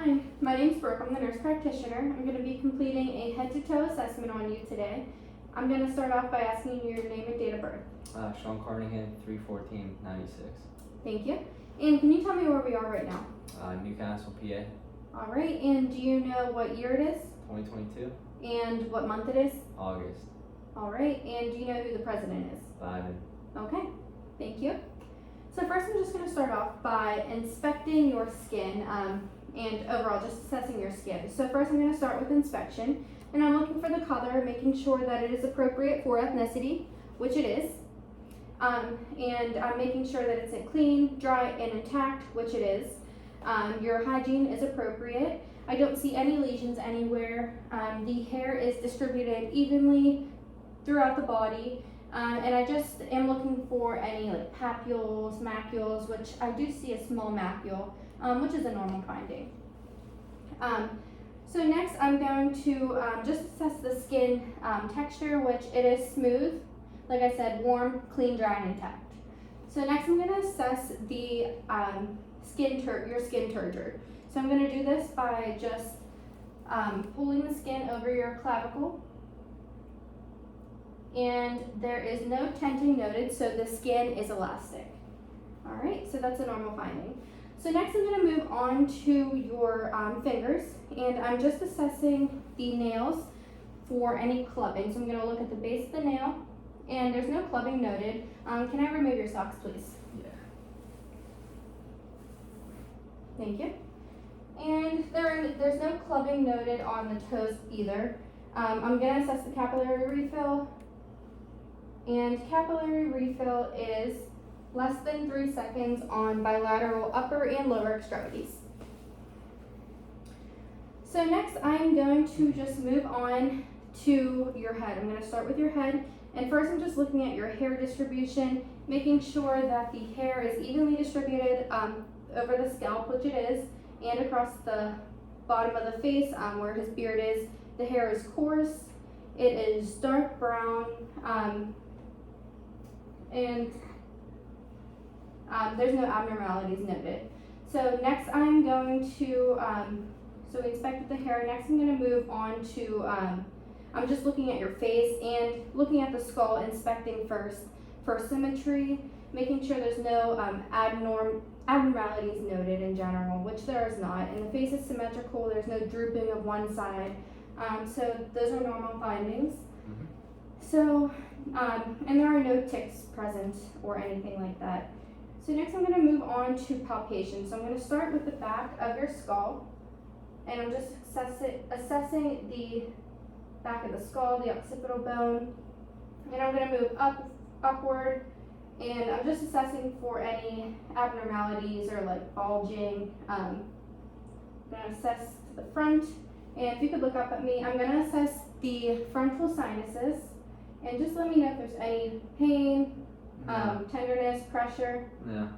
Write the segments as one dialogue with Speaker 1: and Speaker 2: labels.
Speaker 1: Hi, my name's Brooke. I'm the nurse practitioner. I'm going to be completing a head-to-toe assessment on you today. I'm going to start off by asking you your name and date of birth.
Speaker 2: Sean Carnahan, 3/14/96.
Speaker 1: Thank you. And can you tell me where we are right now?
Speaker 2: Newcastle, PA,
Speaker 1: All right, and do you know what year it is
Speaker 2: 2022,
Speaker 1: and what month it is?
Speaker 2: August.
Speaker 1: All right, and do you know who the president is?
Speaker 2: Biden.
Speaker 1: Okay, thank you. So first I'm just going to start off by inspecting your skin and overall just assessing your skin. So first I'm going to start with inspection, and I'm looking for the color, making sure that it is appropriate for ethnicity, which it is. And I'm making sure that it's clean, dry, and intact, which it is. Your hygiene is appropriate. I don't see any lesions anywhere. The hair is distributed evenly throughout the body. And I just am looking for any like papules, macules, which I do see a small macule, which is a normal finding. So next I'm going to just assess the skin texture, which it is smooth, like I said, warm, clean, dry, and intact. So next I'm going to assess the your skin turgor. So I'm going to do this by just pulling the skin over your clavicle. And there is no tenting noted, so the skin is elastic. All right, so that's a normal finding. So next I'm going to move on to your fingers, and I'm just assessing the nails for any clubbing. So I'm going to look at the base of the nail, and there's no clubbing noted. Can I remove your socks, please?
Speaker 2: Yeah.
Speaker 1: Thank you. And there's no clubbing noted on the toes either. I'm going to assess the capillary refill. And capillary refill is less than 3 seconds on bilateral upper and lower extremities. So next I'm going to just move on to your head. I'm going to start with your head, and first I'm just looking at your hair distribution, making sure that the hair is evenly distributed over the scalp, which it is, and across the bottom of the face where his beard is. The hair is coarse, it is dark brown, and there's no abnormalities noted. So next I'm going to, so we inspected the hair. Next I'm going to move on to, I'm just looking at your face and looking at the skull, inspecting first for symmetry, making sure there's no abnormalities noted in general, which there is not. And the face is symmetrical, there's no drooping of one side. So those are normal findings.
Speaker 2: Mm-hmm.
Speaker 1: So, and there are no ticks present or anything like that. So next I'm going to move on to palpation. So I'm going to start with the back of your skull, and I'm just assessing the back of the skull, the occipital bone, and I'm going to move upward, and I'm just assessing for any abnormalities or like bulging. I'm going to assess to the front, and if you could look up at me, I'm going to assess the frontal sinuses. And just let me know if there's any pain,
Speaker 2: No.
Speaker 1: tenderness, pressure.
Speaker 2: No.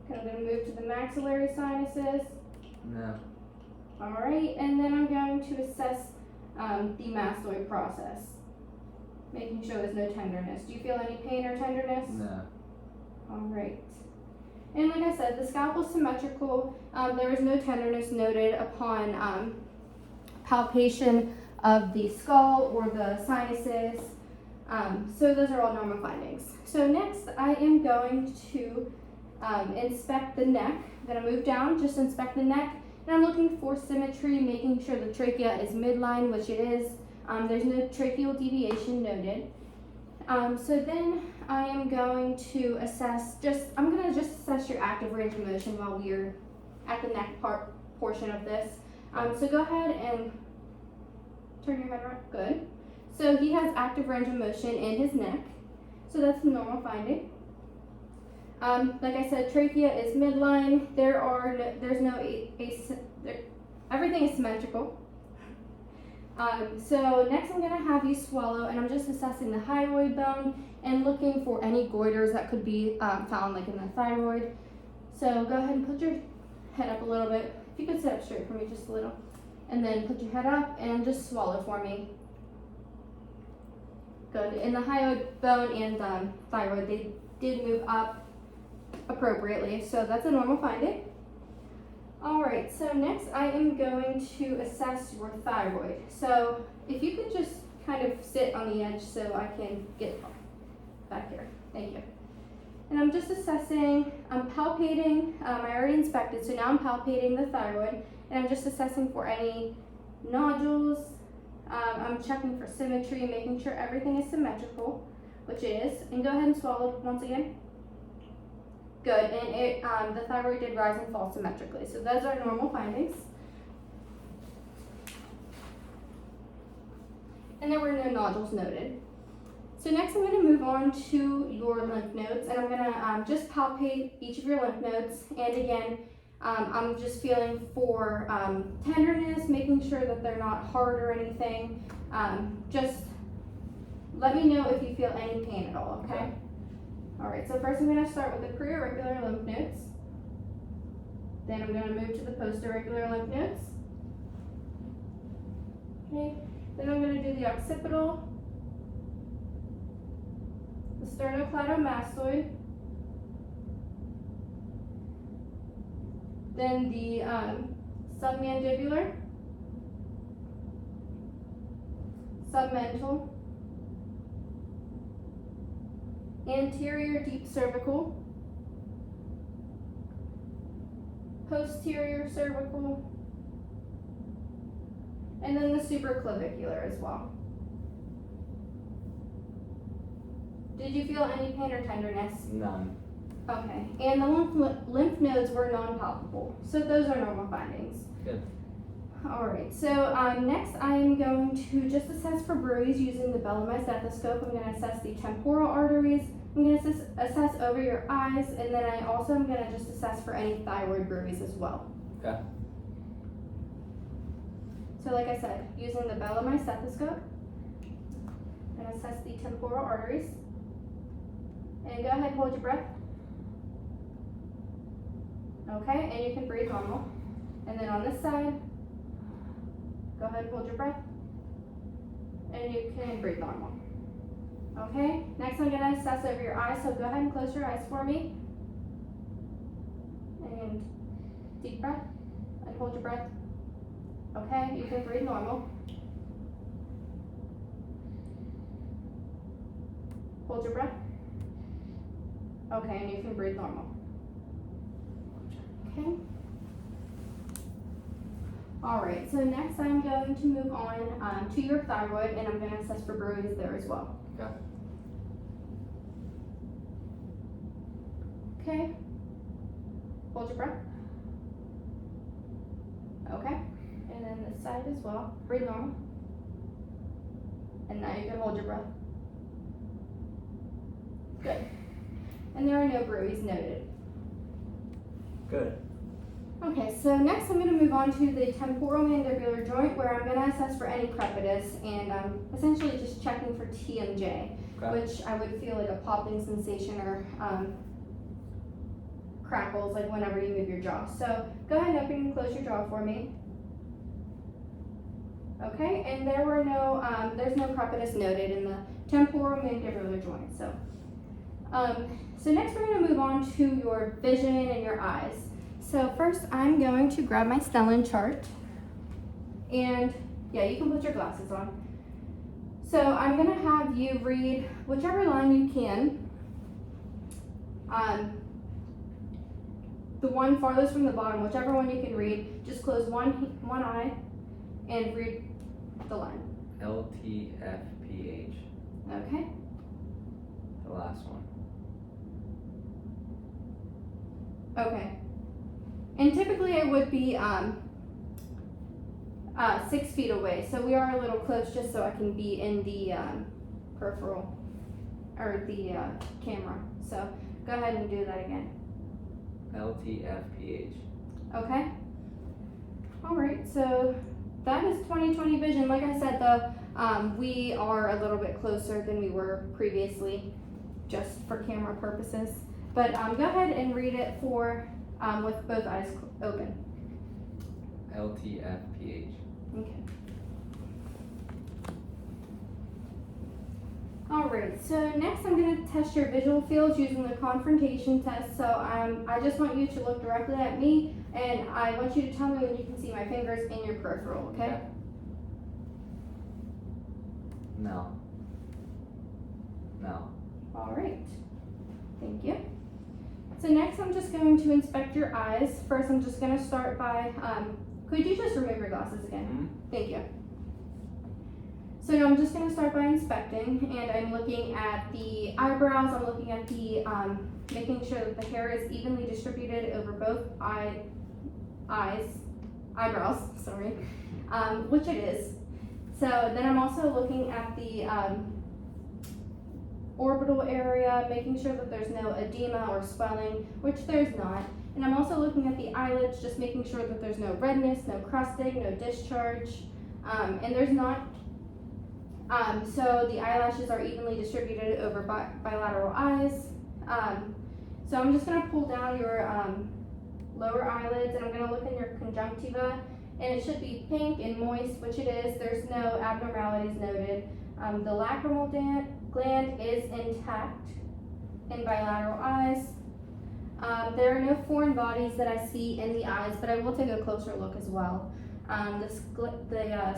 Speaker 1: Okay, I'm going to move to the maxillary sinuses.
Speaker 2: No.
Speaker 1: All right, and then I'm going to assess the mastoid process, making sure there's no tenderness. Do you feel any pain or tenderness?
Speaker 2: No.
Speaker 1: All right. And like I said, the scalp is symmetrical. There is no tenderness noted upon palpation of the skull or the sinuses. So those are all normal findings. So next I am going to inspect the neck. I'm going to move down, just inspect the neck, and I'm looking for symmetry, making sure the trachea is midline, which it is. There's no tracheal deviation noted. So then I am going to assess, I'm going to just assess your active range of motion while we're at the neck portion of this. So go ahead and turn your head around. Good. So he has active range of motion in his neck, so that's a normal finding. Like I said, trachea is midline. Everything is symmetrical. So next I'm going to have you swallow, and I'm just assessing the hyoid bone and looking for any goiters that could be found like in the thyroid. So go ahead and put your head up a little bit. If you could sit up straight for me just a little, and then put your head up and just swallow for me. Good. In the hyoid bone and thyroid, they did move up appropriately, so that's a normal finding. Alright, so next I am going to assess your thyroid. So if you could just kind of sit on the edge so I can get back here. Thank you. And I'm just assessing, I'm palpating, I already inspected, so now I'm palpating the thyroid, and I'm just assessing for any nodules. I'm checking for symmetry, making sure everything is symmetrical, which it is. And go ahead and swallow once again. Good, and the thyroid did rise and fall symmetrically, so those are normal findings. And there were no nodules noted. So next I'm going to move on to your lymph nodes, and I'm going to just palpate each of your lymph nodes. And again, I'm just feeling for tenderness, making sure that they're not hard or anything. Just let me know if you feel any pain at all, okay? Alright, so first I'm going to start with the preauricular lymph nodes. Then I'm going to move to the postauricular lymph nodes. Okay, then I'm going to do the occipital, the sternocleidomastoid, then the submandibular, submental, anterior deep cervical, posterior cervical, and then the supraclavicular as well. Did you feel any pain or tenderness?
Speaker 2: None.
Speaker 1: Okay, and the lymph nodes were non-palpable, so those are normal findings.
Speaker 2: Good.
Speaker 1: Alright, so next I am going to just assess for bruise using the Bellarmine stethoscope. I'm going to assess the temporal arteries, I'm going to assess over your eyes, and then I also am going to just assess for any thyroid bruise as well.
Speaker 2: Okay.
Speaker 1: So like I said, using the Bellarmine stethoscope, I'm going to assess the temporal arteries. And go ahead and hold your breath. Okay, and you can breathe normal. And then on this side, go ahead and hold your breath. And you can breathe normal. Okay, next I'm going to assess over your eyes, so go ahead and close your eyes for me. And deep breath, and hold your breath. Okay, you can breathe normal. Hold your breath. Okay, and you can breathe normal. Okay. Alright, so next I'm going to move on to your thyroid, and I'm going to assess for bruise there as well.
Speaker 2: Okay.
Speaker 1: Okay. Hold your breath. Okay. And then this side as well. Breathe normal. And now you can hold your breath. Good. And there are no bruises noted.
Speaker 2: Good.
Speaker 1: Okay, so next I'm going to move on to the temporal mandibular joint, where I'm going to assess for any crepitus, and I'm essentially just checking for TMJ,
Speaker 2: Okay.
Speaker 1: which I would feel like a popping sensation or crackles, like whenever you move your jaw. So go ahead and open and close your jaw for me. Okay, and there were no, there's no crepitus noted in the temporal mandibular joint. So next we're going to move on to your vision and your eyes. So first I'm going to grab my Snellen chart, and yeah, you can put your glasses on. So I'm going to have you read whichever line you can. The one farthest from the bottom, whichever one you can read, just close one eye and read the line.
Speaker 2: LTFPH.
Speaker 1: Okay.
Speaker 2: The last one.
Speaker 1: Okay. And typically it would be 6 feet away, so we are a little close, just so I can be in the peripheral or the camera. So go ahead and do that again.
Speaker 2: LTFPH.
Speaker 1: Okay. All right. So that is 20/20 vision. Like I said, we are a little bit closer than we were previously, just for camera purposes. But go ahead and read it for with both eyes open.
Speaker 2: LTFPH.
Speaker 1: Okay. Alright, so next I'm going to test your visual fields using the confrontation test. So I just want you to look directly at me, and I want you to tell me when you can see my fingers in your peripheral, okay?
Speaker 2: No. No.
Speaker 1: Alright, thank you. So next I'm just going to inspect your eyes. First I'm just going to start by, could you just remove your glasses again? Thank you. So now I'm just going to start by inspecting, and I'm looking at the eyebrows. I'm looking at the, making sure that the hair is evenly distributed over both eyebrows, sorry, which it is. So then I'm also looking at the orbital area, making sure that there's no edema or swelling, which there's not. And I'm also looking at the eyelids, just making sure that there's no redness, no crusting, no discharge, and there's not. So the eyelashes are evenly distributed over bilateral eyes. So I'm just going to pull down your lower eyelids, and I'm going to look in your conjunctiva, and it should be pink and moist, which it is. There's no abnormalities noted. The lacrimal gland is intact in bilateral eyes. There are no foreign bodies that I see in the eyes, but I will take a closer look as well. The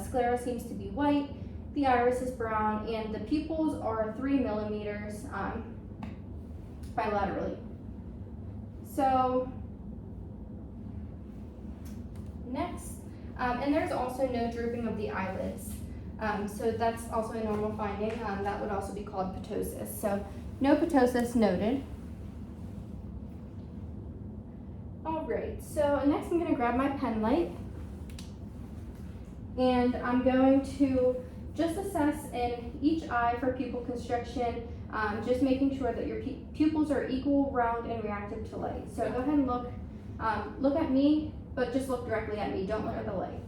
Speaker 1: sclera seems to be white. The iris is brown, and the pupils are 3 millimeters bilaterally. So next, and there's also no drooping of the eyelids. So that's also a normal finding. That would also be called ptosis. So no ptosis noted. All right, so next I'm going to grab my pen light, and I'm going to just assess in each eye for pupil constriction, just making sure that your pupils are equal, round, and reactive to light. So go ahead and look at me, but just look directly at me. Don't look at the light.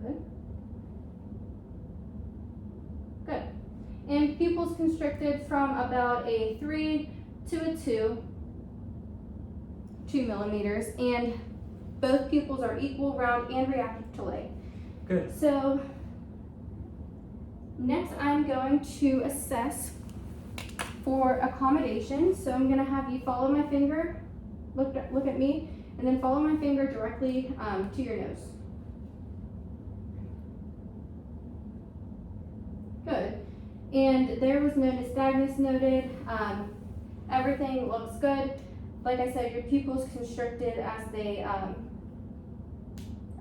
Speaker 1: Good. Good. And pupils constricted from about a 3 to a 2 millimeters, and both pupils are equal, round, and reactive to light.
Speaker 2: Good.
Speaker 1: So next I'm going to assess for accommodation. So I'm going to have you follow my finger, look at me, and then follow my finger directly to your nose. Good. And there was no nystagmus noted. Everything looks good. Like I said, your pupils constricted as they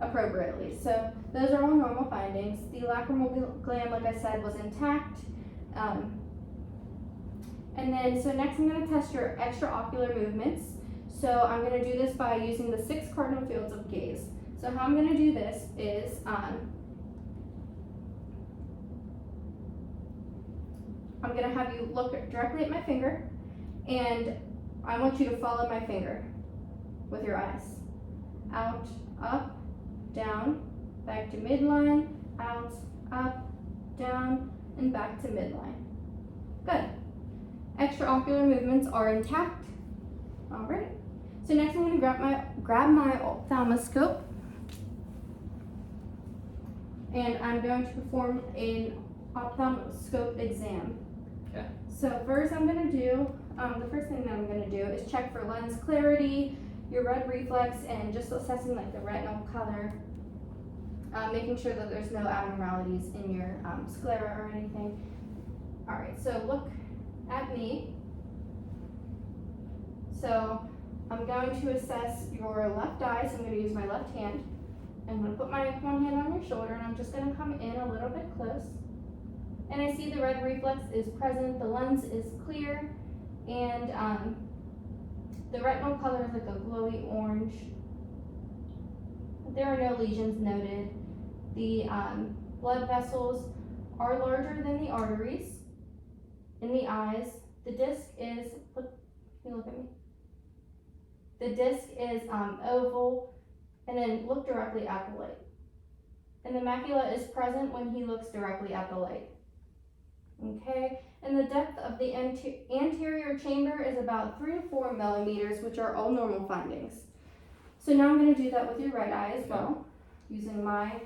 Speaker 1: appropriately. So those are all normal findings. The lacrimal gland, like I said, was intact. And then, so next I'm going to test your extraocular movements. So I'm going to do this by using the 6 cardinal fields of gaze. So how I'm going to do this is, I'm going to have you look directly at my finger, and I want you to follow my finger with your eyes. Out, up, down, back to midline, out, up, down, and back to midline. Good. Extraocular movements are intact. All right. So next I'm going to grab my ophthalmoscope, and I'm going to perform an ophthalmoscope exam.
Speaker 2: Okay.
Speaker 1: So first I'm going to do, the first thing that I'm going to do is check for lens clarity, your red reflex, and just assessing like the retinal color, making sure that there's no abnormalities in your sclera or anything. All right, so look at me. So I'm going to assess your left eye, so I'm going to use my left hand. I'm going to put my one hand on your shoulder, and I'm just going to come in a little bit close. And I see the red reflex is present, the lens is clear, and the retinal color is like a glowy orange. There are no lesions noted. The blood vessels are larger than the arteries in the eyes. The disc is, can you look at me? The disc is oval, and then look directly at the light. And the macula is present when he looks directly at the light. Okay, and the depth of the anterior chamber is about 3 to 4 millimeters, which are all normal findings. So now I'm going to do that with your right eye as well, using my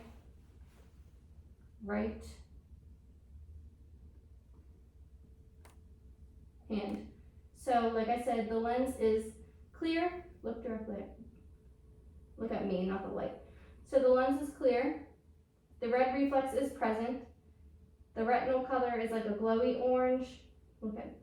Speaker 1: right And so, like I said, the lens is clear. Look directly look at me, not the light. So the lens is clear. The red reflex is present. The retinal color is like a glowy orange. Look at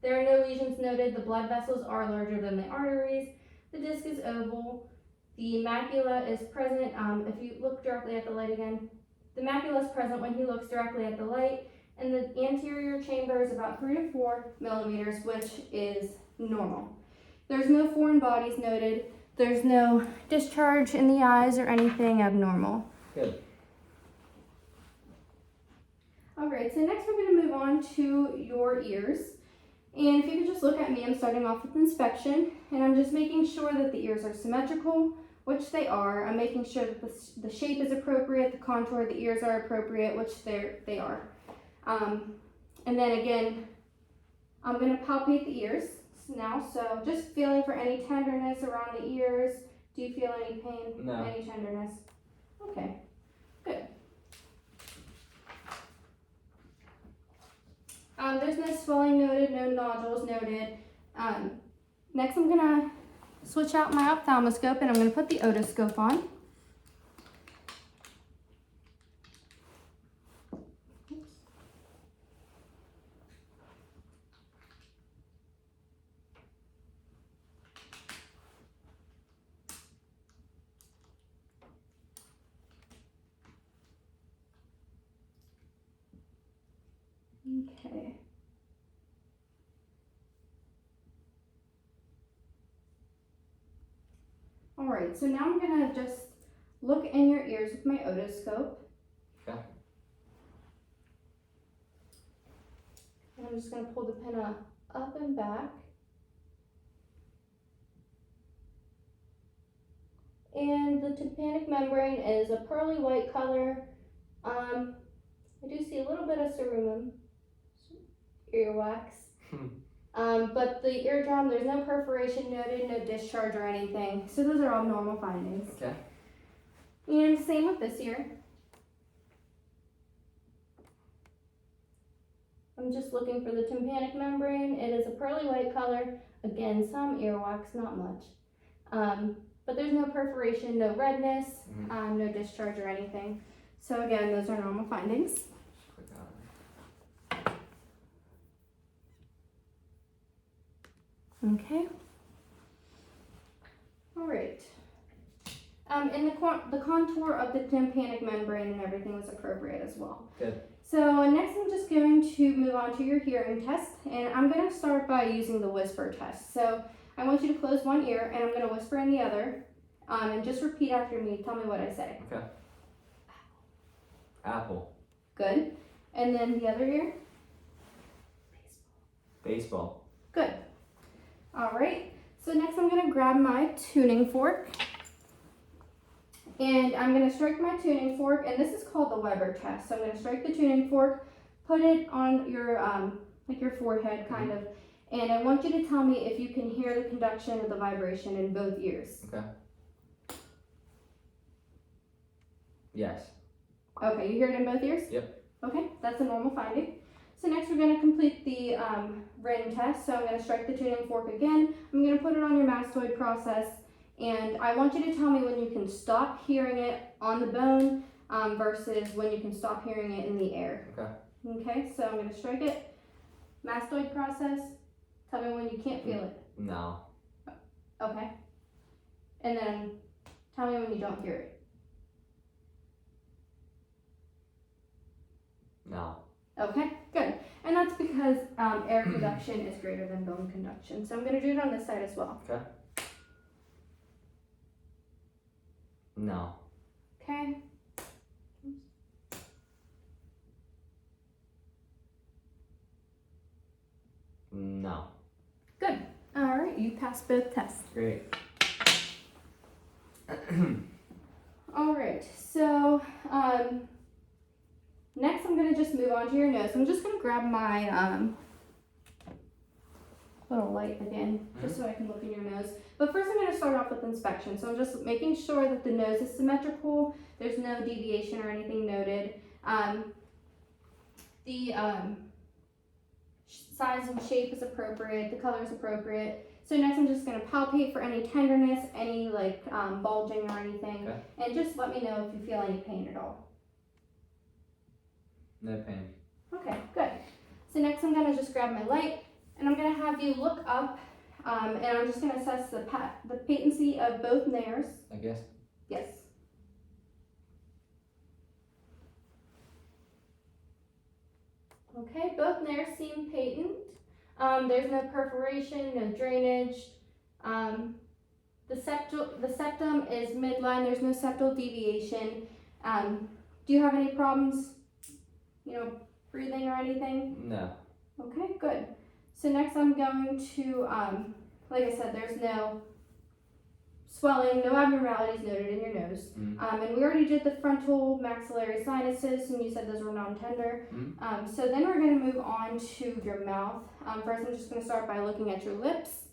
Speaker 1: there are no lesions noted. The blood vessels are larger than the arteries. The disc is oval. The macula is present. If you look directly at the light again, the macula is present when he looks directly at the light. And the anterior chamber is about 3 to 4 millimeters, which is normal. There's no foreign bodies noted. There's no discharge in the eyes or anything abnormal.
Speaker 2: Good.
Speaker 1: All right, so next we're going to move on to your ears. And if you could just look at me, I'm starting off with inspection, and I'm just making sure that the ears are symmetrical, which they are. I'm making sure that the shape is appropriate, the contour of the ears are appropriate, which they are. And then again, I'm going to palpate the ears now, so just feeling for any tenderness around the ears. Do you feel any pain?
Speaker 2: No.
Speaker 1: Any tenderness? Okay, good. There's no swelling noted, no nodules noted. Next I'm gonna switch out my ophthalmoscope and I'm gonna put the otoscope on. Okay. All right, so now I'm gonna just look in your ears with my otoscope.
Speaker 2: Okay.
Speaker 1: And I'm just gonna pull the pin up and back. And the tympanic membrane is a pearly white color. I do see a little bit of cerumen, earwax. But the eardrum, there's no perforation noted, no discharge or anything. So those are all normal findings.
Speaker 2: Okay.
Speaker 1: And same with this ear. I'm just looking for the tympanic membrane. It is a pearly white color. Again, some earwax, not much. But there's no perforation, no redness, no discharge or anything. So again, those are normal findings.
Speaker 2: Click on it.
Speaker 1: Okay. All right. And the contour of the tympanic membrane and everything was appropriate as well.
Speaker 2: Good.
Speaker 1: So next I'm just going to move on to your hearing test, and I'm going to start by using the whisper test. So I want you to close one ear and I'm going to whisper in the other, and just repeat after me. Tell me what I say.
Speaker 2: Okay. Apple.
Speaker 1: Good. And then the other ear?
Speaker 2: Baseball.
Speaker 1: Good. All right. So next I'm going to grab my tuning fork. And I'm going to strike my tuning fork, and this is called the Weber test. So I'm going to strike the tuning fork, put it on your like your forehead kind of, and I want you to tell me if you can hear the conduction of the vibration in both ears.
Speaker 2: Okay. Yes.
Speaker 1: Okay, you hear it in both ears?
Speaker 2: Yep.
Speaker 1: Okay, that's a normal finding. So next we're going to complete the Rin test. So I'm going to strike the tuning fork again. I'm going to put it on your mastoid process. And I want you to tell me when you can stop hearing it on the bone versus when you can stop hearing it in the air.
Speaker 2: Okay.
Speaker 1: Okay, so I'm going to strike it. Mastoid process. Tell me when you can't feel it.
Speaker 2: No.
Speaker 1: Okay. And then tell me when you don't hear it.
Speaker 2: No.
Speaker 1: Okay, good. And that's because air conduction is greater than bone conduction. So I'm going to do it on this side as well.
Speaker 2: Okay. No.
Speaker 1: Okay.
Speaker 2: No.
Speaker 1: Good. All right, you passed both tests.
Speaker 2: Great.
Speaker 1: All right, so next I'm going to just move on to your nose. I'm just going to grab my little light again, just so I can look in your nose. But first I'm going to start off with inspection. So I'm just making sure that the nose is symmetrical. There's no deviation or anything noted. The size and shape is appropriate, the color is appropriate. So next I'm just gonna palpate for any tenderness, any like bulging or anything.
Speaker 2: Okay.
Speaker 1: And just let me know if you feel any pain at all.
Speaker 2: No pain.
Speaker 1: Okay, good. So next I'm gonna just grab my light and I'm gonna have you look up and I'm just gonna assess the patency of both nares.
Speaker 2: I guess.
Speaker 1: Yes. Okay, both nares seem patent. There's no perforation, no drainage. The septum is midline, there's no septal deviation. Do you have any problems, breathing or anything?
Speaker 2: No.
Speaker 1: Okay, good. So next I'm going to, like I said, there's no swelling, no abnormalities noted in your nose. And we already did the frontal maxillary sinuses, and you said those were non-tender. So then we're going to move on to your mouth. First, I'm just going to start by looking at your lips,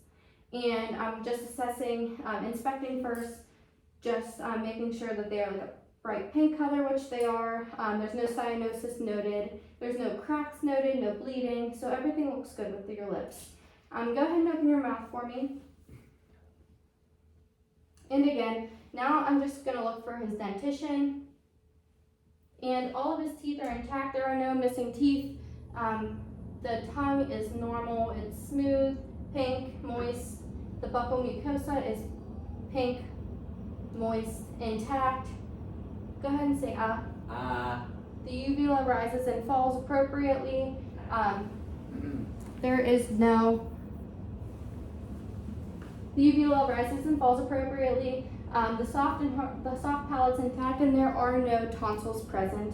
Speaker 1: and I'm just assessing, inspecting first, just making sure that they are like a bright pink color, which they are. There's no cyanosis noted. There's no cracks noted, no bleeding, so everything looks good with your lips. Go ahead and open your mouth for me. And again, now I'm just going to look for his dentition. And all of his teeth are intact. There are no missing teeth. The tongue is normal. It's smooth, pink, moist. The buccal mucosa is pink, moist, intact. Go ahead and say ah. The uvula rises and falls appropriately. The uvula rises and falls appropriately. The soft palate's intact, and there are no tonsils present.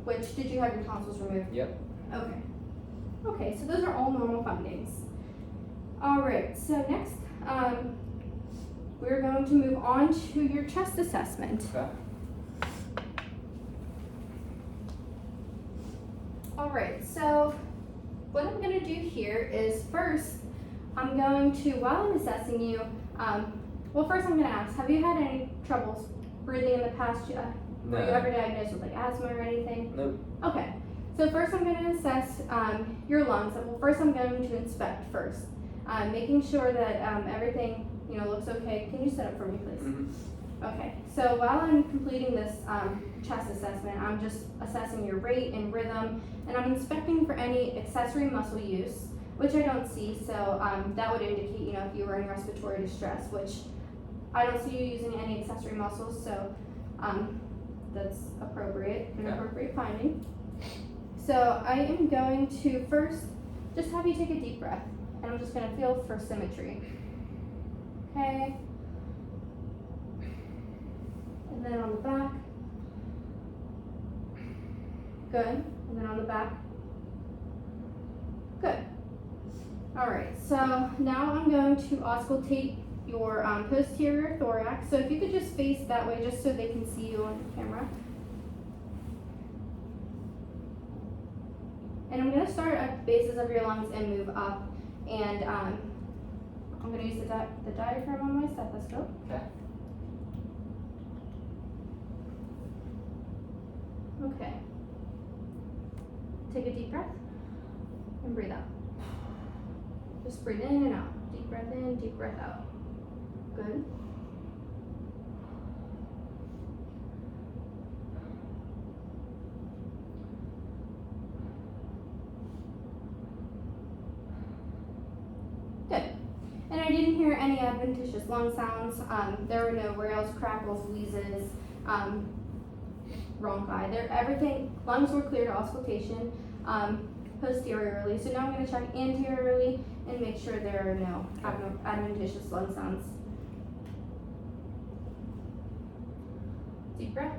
Speaker 1: Did you have your tonsils removed?
Speaker 2: Yep.
Speaker 1: Okay. Okay, so those are all normal findings. All right. So next, we're going to move on to your chest assessment.
Speaker 2: Okay.
Speaker 1: All right. So what I'm going to do here is first, I'm going to, while I'm assessing you, first I'm going to ask, have you had any troubles breathing in the past?
Speaker 2: No.
Speaker 1: Were you ever diagnosed with like asthma or anything?
Speaker 2: Nope.
Speaker 1: Okay. So first I'm going to assess your lungs. Well, first I'm going to inspect first, making sure that everything looks okay. Can you sit up for me, please?
Speaker 2: Mm-hmm.
Speaker 1: Okay. So while I'm completing this chest assessment, I'm just assessing your rate and rhythm, and I'm inspecting for any accessory muscle use, which I don't see. So that would indicate if you were in respiratory distress, which I don't see you using any accessory muscles. So that's appropriate, an appropriate finding. So I am going to first just have you take a deep breath, and I'm just going to feel for symmetry. Okay. And then on the back. Good. And then on the back. Good. All right. So now I'm going to auscultate your posterior thorax. So if you could just face that way, just so they can see you on the camera. And I'm going to start at the bases of your lungs and move up. And I'm going to use the diaphragm on my stethoscope.
Speaker 2: Okay.
Speaker 1: Okay. Take a deep breath and breathe out. Just breathe in and out. Deep breath in, deep breath out. Good. Good. And I didn't hear any adventitious lung sounds. There were no rails, crackles, wheezes, bronchi. Everything, lungs were clear to auscultation posteriorly. So now I'm going to check anteriorly and make sure there are no adventitious lung sounds. Deep breath.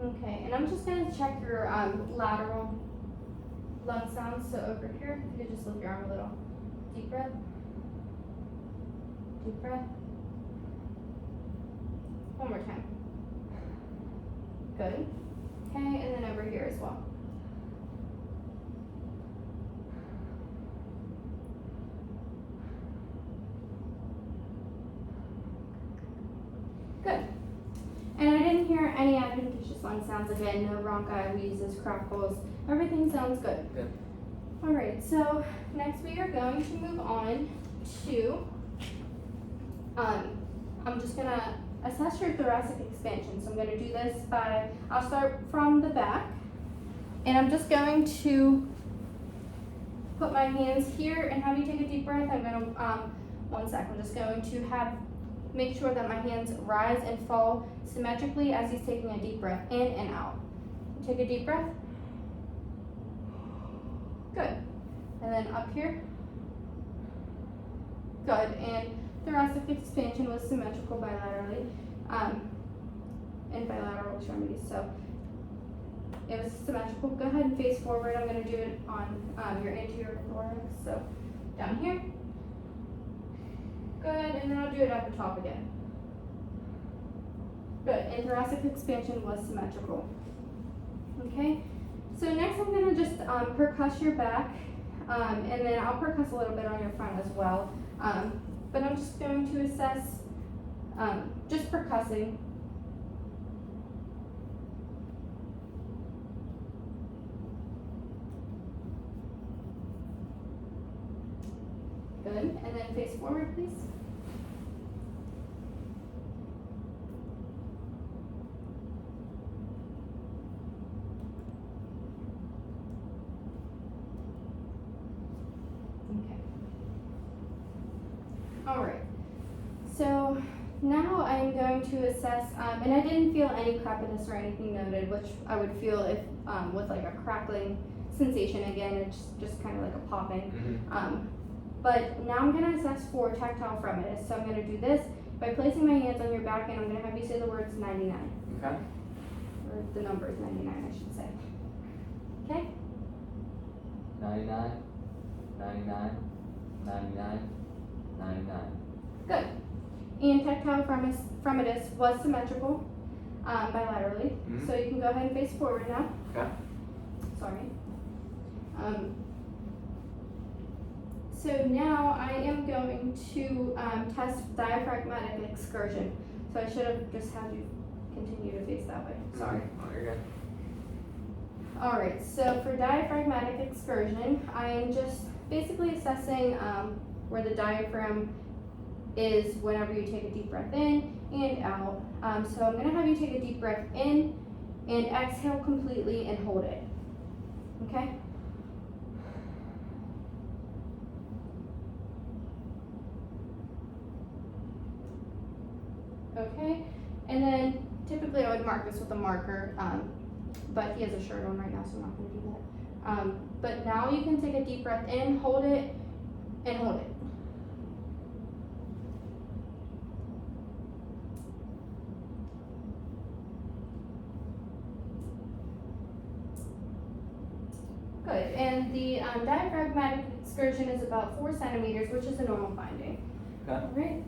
Speaker 1: Okay, and I'm just going to check your lateral lung sounds. So over here, if you could just lift your arm a little. Deep breath. Deep breath. One more time. Good. Okay, and then over here as well. Good. And I didn't hear any adventitious lung sounds again, no rhonchi, wheezes, crackles. Everything sounds good.
Speaker 2: Good.
Speaker 1: All right, so next we are going to move on to, I'm just gonna assess your thoracic expansion. So I'm gonna do this by, I'll start from the back, and I'm just going to put my hands here and have you take a deep breath. I'm gonna, one sec, I'm just going to make sure that my hands rise and fall symmetrically as he's taking a deep breath in and out. Take a deep breath. Good. And then up here. Good. And thoracic expansion was symmetrical bilaterally, and bilateral extremities. So it was symmetrical. Go ahead and face forward. I'm going to do it on your anterior thorax. So down here. Good. And then I'll do it at the top again. Good. And thoracic expansion was symmetrical. Okay. So next I'm going to just percuss your back, and then I'll percuss a little bit on your front as well. But I'm just going to assess, just percussing. Good. And then face forward, please. All right, so now I'm going to assess, and I didn't feel any crepiness or anything noted, which I would feel if with like a crackling sensation. Again, it's just kind of like a popping. But now I'm going to assess for tactile fremitus. So I'm going to do this by placing my hands on your back, and I'm going to have you say the words 99.
Speaker 2: Okay.
Speaker 1: Or the numbers 99, I should say. Okay?
Speaker 2: 99, 99, 99, 99.
Speaker 1: Good. And tactile fremitus was symmetrical bilaterally. So you can go ahead and face forward now.
Speaker 2: Okay.
Speaker 1: Sorry. So now I am going to test diaphragmatic excursion. So I should have just had you continue to face that way. Sorry.
Speaker 2: Oh, you're good.
Speaker 1: All right, so for diaphragmatic excursion, I am just basically assessing where the diaphragm is whenever you take a deep breath in and out. So I'm gonna have you take a deep breath in and exhale completely and hold it. Okay? Okay, and then typically I would mark this with a marker, but he has a shirt on right now, so I'm not gonna do that. But now you can take a deep breath in, hold it, and hold it. Good, and the diaphragmatic excursion is about 4 centimeters, which is a normal finding.
Speaker 2: Okay.
Speaker 1: All right.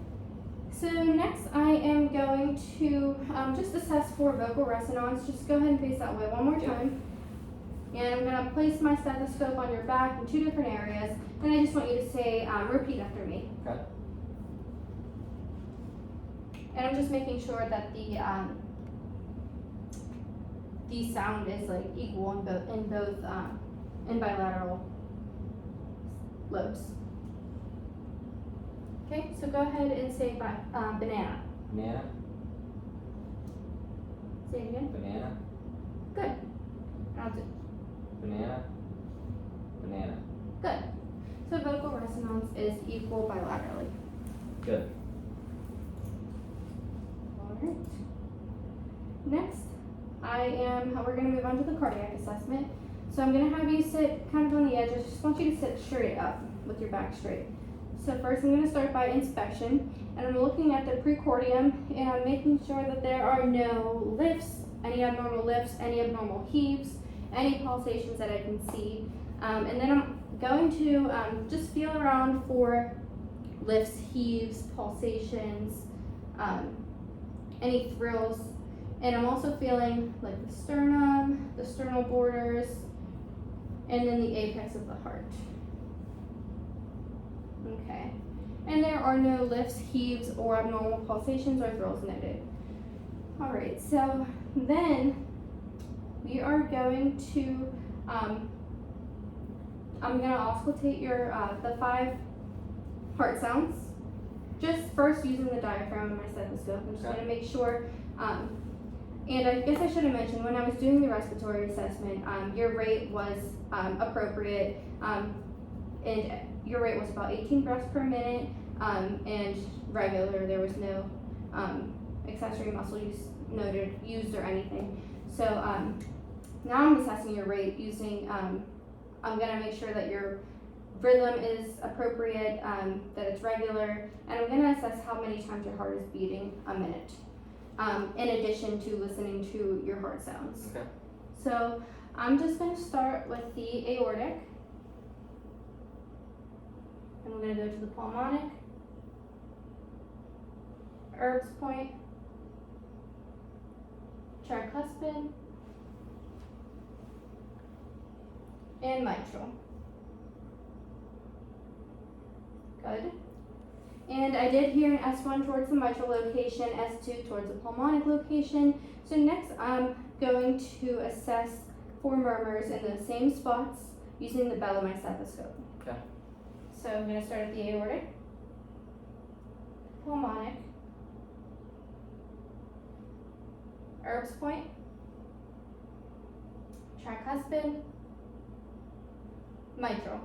Speaker 1: So next I am going to just assess for vocal resonance. Just go ahead and face that way one more time. And I'm going to place my stethoscope on your back in 2 different areas. And I just want you to say, repeat after me.
Speaker 2: Okay.
Speaker 1: And I'm just making sure that the sound is like equal in bilateral lobes. Okay, so go ahead and say banana.
Speaker 2: Banana.
Speaker 1: Say it again.
Speaker 2: Banana.
Speaker 1: Good. I'll do.
Speaker 2: Banana. Banana.
Speaker 1: Good. So vocal resonance is equal bilaterally.
Speaker 2: Good.
Speaker 1: All right. Next, we're going to move on to the cardiac assessment. So I'm going to have you sit kind of on the edge. I just want you to sit straight up with your back straight. So first I'm going to start by inspection, and I'm looking at the precordium, and I'm making sure that there are no lifts, any abnormal heaves, any pulsations that I can see. And then I'm going to just feel around for lifts, heaves, pulsations, any thrills, And I'm also feeling like the sternum, the sternal borders, and then the apex of the heart. Okay. And there are no lifts, heaves, or abnormal pulsations or thrills noted. All right, so then we are going to, I'm gonna auscultate your, the 5 heart sounds. Just first using the diaphragm and my stethoscope. I'm just
Speaker 2: Okay.
Speaker 1: gonna make sure, and I guess I should have mentioned when I was doing the respiratory assessment, your rate was appropriate, and your rate was about 18 breaths per minute, and regular. There was no accessory muscle used or anything. So now I'm assessing your rate using. I'm gonna make sure that your rhythm is appropriate, that it's regular, and I'm gonna assess how many times your heart is beating a minute. In addition to listening to your heart sounds.
Speaker 2: Okay.
Speaker 1: So I'm just going to start with the aortic. And we're going to go to the pulmonic, Erb's point, tricuspid, and mitral. Good. And I did hear an S1 towards the mitral location, S2 towards the pulmonic location. So next I'm going to assess for murmurs in the same spots using the bell of my stethoscope.
Speaker 2: Okay.
Speaker 1: So I'm going to start at the aortic, pulmonic, Erb's point, tricuspid, mitral.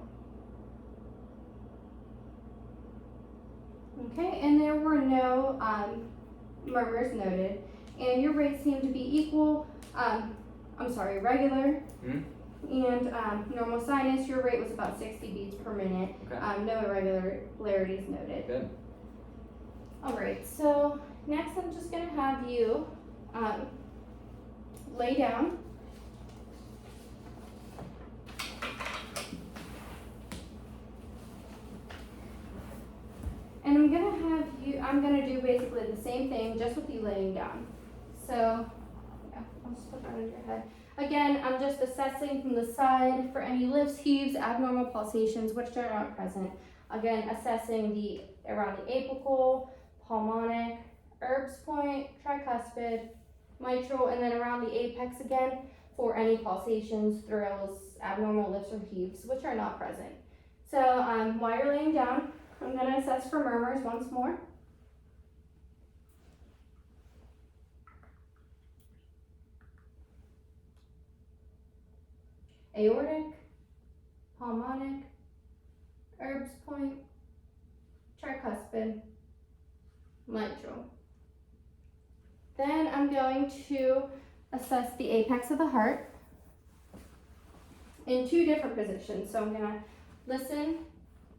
Speaker 1: Okay, and there were no murmurs noted, and your rates seem to be equal. Regular. And normal sinus. Your rate was about 60 beats per minute.
Speaker 2: Okay.
Speaker 1: No irregularities noted.
Speaker 2: Good.
Speaker 1: All right. So next, I'm just gonna have you lay down. And I'm gonna do basically the same thing, just with you laying down. So, yeah, I'll just put that under your head. Again, I'm just assessing from the side for any lifts, heaves, abnormal pulsations, which are not present. Again, assessing around the apical, pulmonic, Erb's point, tricuspid, mitral, and then around the apex again for any pulsations, thrills, abnormal lifts or heaves, which are not present. So, while you're laying down, I'm going to assess for murmurs once more. Aortic, pulmonic, Erb's point, tricuspid, mitral. Then I'm going to assess the apex of the heart in 2 different positions. So I'm going to listen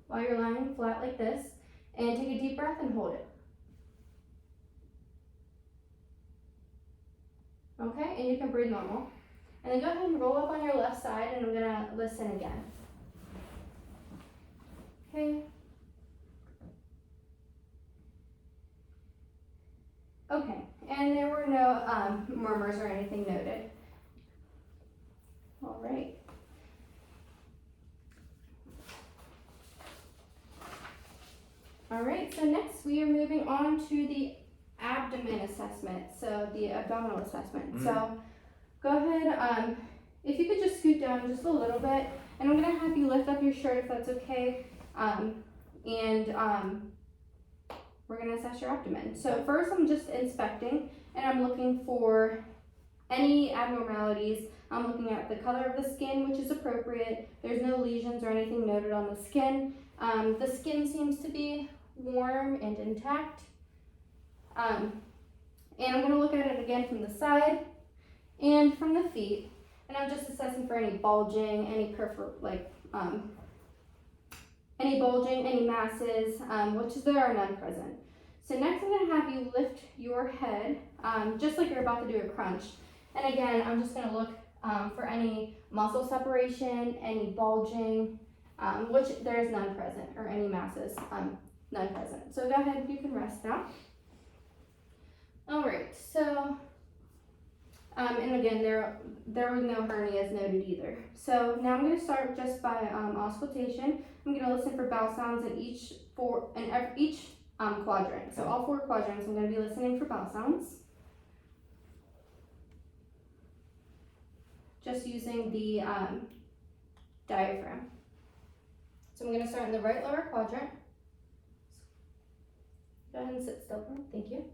Speaker 1: while you're lying flat like this, and take a deep breath and hold it. Okay, and you can breathe normal. And then go ahead and roll up on your left side, and I'm gonna listen again. Okay. Okay, and there were no murmurs or anything noted. All right. All right, so next we are moving on to the abdomen assessment, so the abdominal assessment.
Speaker 2: Mm-hmm.
Speaker 1: So go ahead, if you could just scoot down just a little bit, and I'm gonna have you lift up your shirt if that's okay, we're gonna assess your abdomen. So first I'm just inspecting, and I'm looking for any abnormalities. I'm looking at the color of the skin, which is appropriate. There's no lesions or anything noted on the skin. The skin seems to be warm and intact. And I'm going to look at it again from the side and from the feet. And I'm just assessing for any bulging, any any bulging, any masses, which there are none present. So next I'm going to have you lift your head, just like you're about to do a crunch. And again, I'm just going to look for any muscle separation, any bulging, which there is none present, or any masses, none present. So go ahead, you can rest now. All right, so And again, there were no hernias noted either. So now I'm going to start just by auscultation. I'm going to listen for bowel sounds in each quadrant. So all 4 quadrants, I'm going to be listening for bowel sounds. Just using the diaphragm. So I'm going to start in the right lower quadrant. Go ahead and sit still for me. Thank you.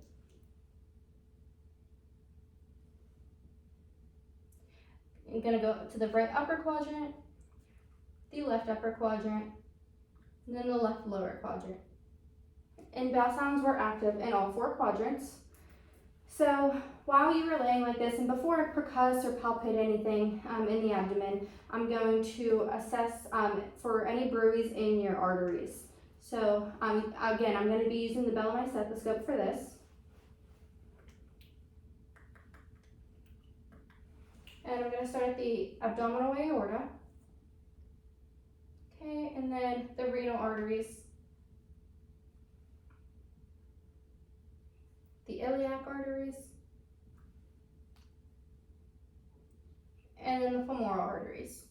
Speaker 1: I'm going to go to the right upper quadrant, the left upper quadrant, and then the left lower quadrant. And bowel sounds were active in all 4 quadrants. So while you were laying like this, and before I percuss or palpate anything in the abdomen, I'm going to assess for any bruits in your arteries. So again, I'm going to be using the Bellarmine stethoscope for this. And I'm going to start at the abdominal aorta. Okay, and then the renal arteries, the iliac arteries, and then the femoral arteries.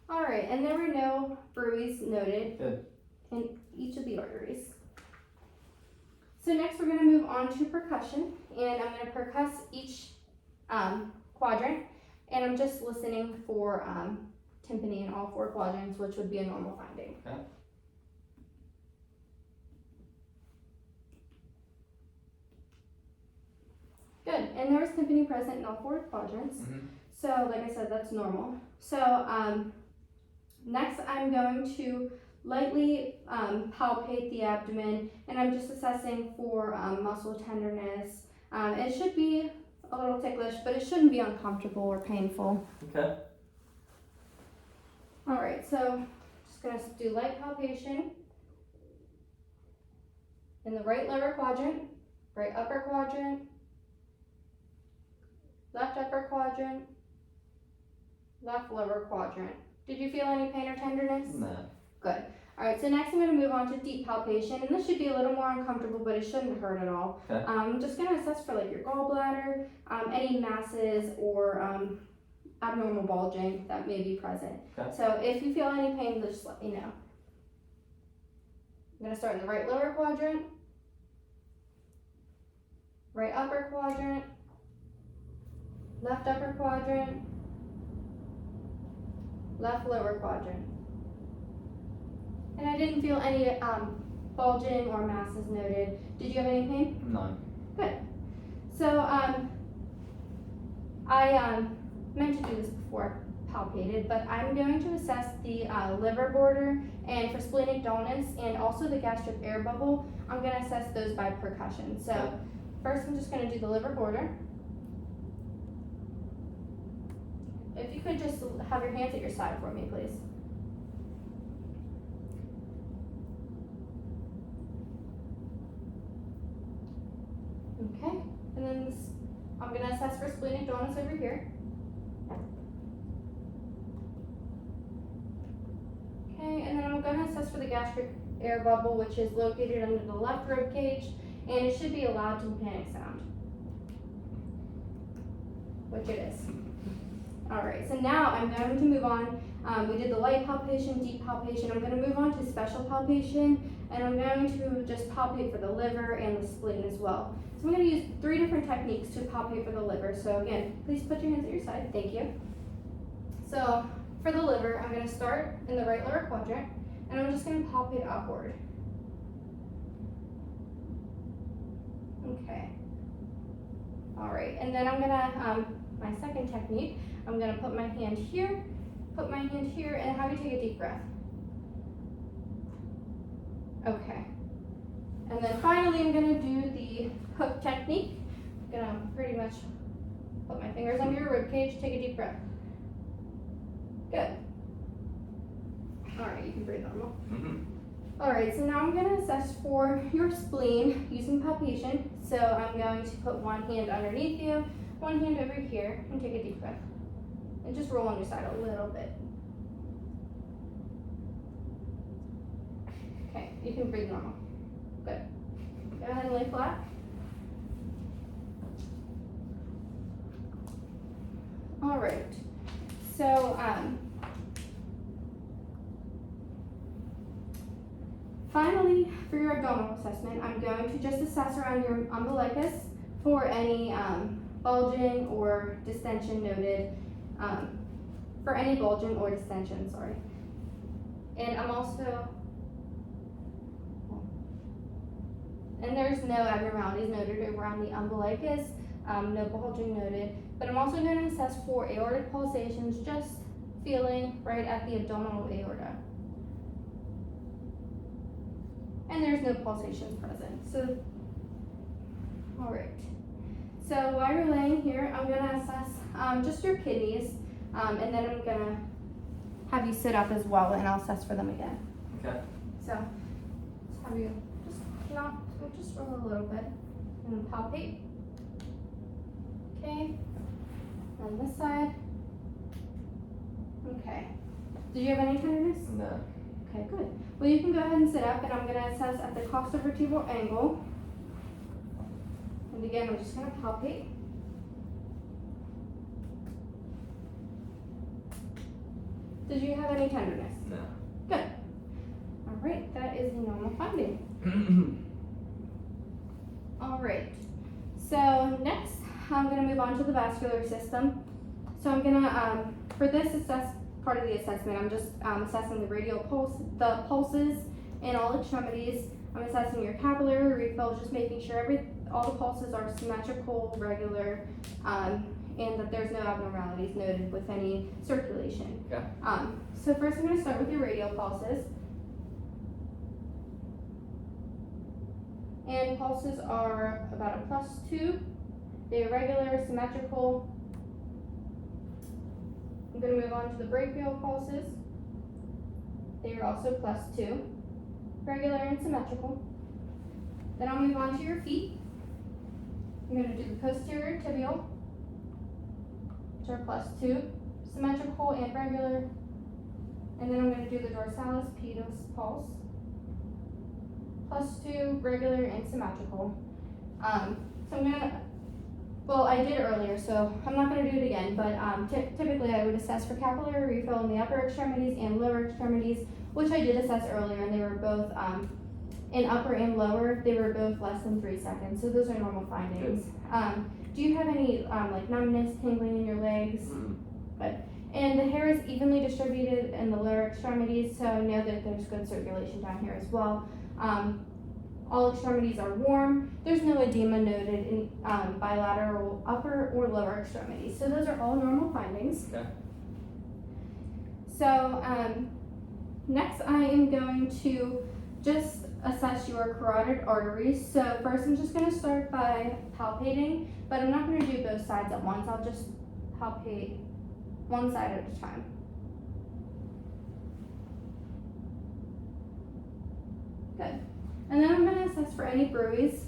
Speaker 1: All right, and there were no bruits noted in each of the arteries. So next we're going to move on to percussion, and I'm going to percuss each quadrant, and I'm just listening for tympani in all 4 quadrants, which would be a normal finding.
Speaker 2: Okay.
Speaker 1: Good, and there was tympani present in all 4 quadrants. So like I said, that's normal. So next I'm going to lightly palpate the abdomen, and I'm just assessing for muscle tenderness. It should be a little ticklish, but it shouldn't be uncomfortable or painful.
Speaker 2: Okay.
Speaker 1: All right, so just gonna do light palpation in the right lower quadrant, right upper quadrant, left upper quadrant, left lower quadrant. Did you feel any pain or tenderness?
Speaker 2: No.
Speaker 1: Good. All right, so next I'm going to move on to deep palpation, and this should be a little more uncomfortable, but it shouldn't hurt at all.
Speaker 2: Okay.
Speaker 1: I'm just going to assess for like your gallbladder, any masses or abnormal bulging that may be present.
Speaker 2: Okay.
Speaker 1: So if you feel any pain, just let me know. I'm going to start in the right lower quadrant, right upper quadrant, left upper quadrant, left lower quadrant. And I didn't feel any bulging or masses noted. Did you have any pain?
Speaker 2: None.
Speaker 1: Good. So I meant to do this before palpated, but I'm going to assess the liver border, and for splenic dullness and also the gastric air bubble, I'm going to assess those by percussion. So first I'm just going to do the liver border. If you could just have your hands at your side for me, please. Okay, and then this, I'm going to assess for splenic dullness over here. Okay, and then I'm going to assess for the gastric air bubble, which is located under the left rib cage, and it should be a loud tympanic sound, which it is. All right, so now I'm going to move on. We did the light palpation, deep palpation. I'm going to move on to special palpation, and I'm going to just palpate for the liver and the spleen as well. So I'm going to use 3 different techniques to palpate for the liver. So again, please put your hands at your side. Thank you. So for the liver, I'm going to start in the right lower quadrant, and I'm just going to palpate upward. Okay. All right, and then I'm going to, my second technique, I'm going to put my hand here, and have you take a deep breath. Okay. And then finally, I'm going to do the hook technique. I'm going to pretty much put my fingers under your rib cage, take a deep breath. Good. All right, you can breathe normal. All right, so now I'm going to assess for your spleen using palpation. So I'm going to put one hand underneath you, one hand over here, and take a deep breath. And just roll on your side a little bit. Okay, you can breathe normal. Good. Go ahead and lay flat. right. So, finally, for your abdominal assessment, I'm going to just assess around your umbilicus for any bulging or distension noted, for any bulging or distension, sorry. And I'm also, and there's no abnormalities noted around the umbilicus, no bulging noted, but I'm also going to assess for aortic pulsations, just feeling right at the abdominal aorta. And there's no pulsations present. So, all right. So while you're laying here, I'm gonna assess just your kidneys, and then I'm gonna have you sit up as well, and I'll assess for them again.
Speaker 2: Okay.
Speaker 1: So, let's have you just roll a little bit, and then palpate. Okay. On this side. Okay. Did you have any tenderness?
Speaker 2: No.
Speaker 1: Okay, good. Well, you can go ahead and sit up, and I'm going to assess at the costovertebral angle. And again, I'm just going to palpate. Did you have any tenderness?
Speaker 2: No.
Speaker 1: Good. All right, that is the normal finding. All right. So next, I'm going to move on to the vascular system. So I'm going to, for this part of the assessment, I'm just assessing the radial pulse, the pulses in all extremities. I'm assessing your capillary refill, just making sure all the pulses are symmetrical, regular, and that there's no abnormalities noted with any circulation.
Speaker 2: Okay.
Speaker 1: So first I'm going to start with your radial pulses. And pulses are about a +2. They're regular, symmetrical. I'm going to move on to the brachial pulses. They are also +2, regular and symmetrical. Then I'll move on to your feet. I'm going to do the posterior tibial, which are +2, symmetrical and regular. And then I'm going to do the dorsalis pedis pulse, +2, regular and symmetrical. So I'm going to, well, I did earlier, so I'm not going to do it again, but typically I would assess for capillary refill in the upper extremities and lower extremities, which I did assess earlier, and they were both, in upper and lower, they were both less than 3 seconds, so those are normal findings. Do you have any like numbness, tingling in your legs? Good. And the hair is evenly distributed in the lower extremities, so I know that there's good circulation down here as well. All extremities are warm. There's no edema noted in bilateral upper or lower extremities. So those are all normal findings.
Speaker 2: Okay.
Speaker 1: So next I am going to just assess your carotid arteries. So first I'm just going to start by palpating, but I'm not going to do both sides at once. I'll just palpate one side at a time. Good. And then I'm going to assess for any bruise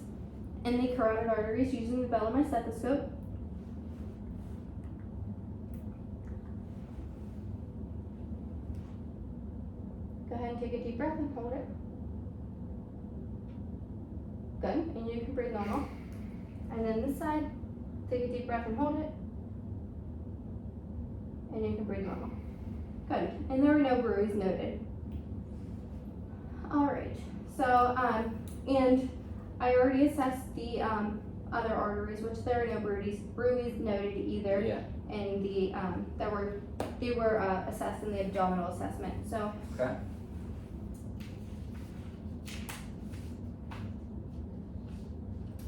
Speaker 1: in the carotid arteries using the bell of my stethoscope. Go ahead and take a deep breath and hold it. Good. And you can breathe normal. And then this side, take a deep breath and hold it. And you can breathe normal. Good. And there were no bruise noted. All right. So, and I already assessed the other arteries, which there are no bruise noted either.
Speaker 2: Yeah.
Speaker 1: And they were assessed in the abdominal assessment. So.
Speaker 2: Okay.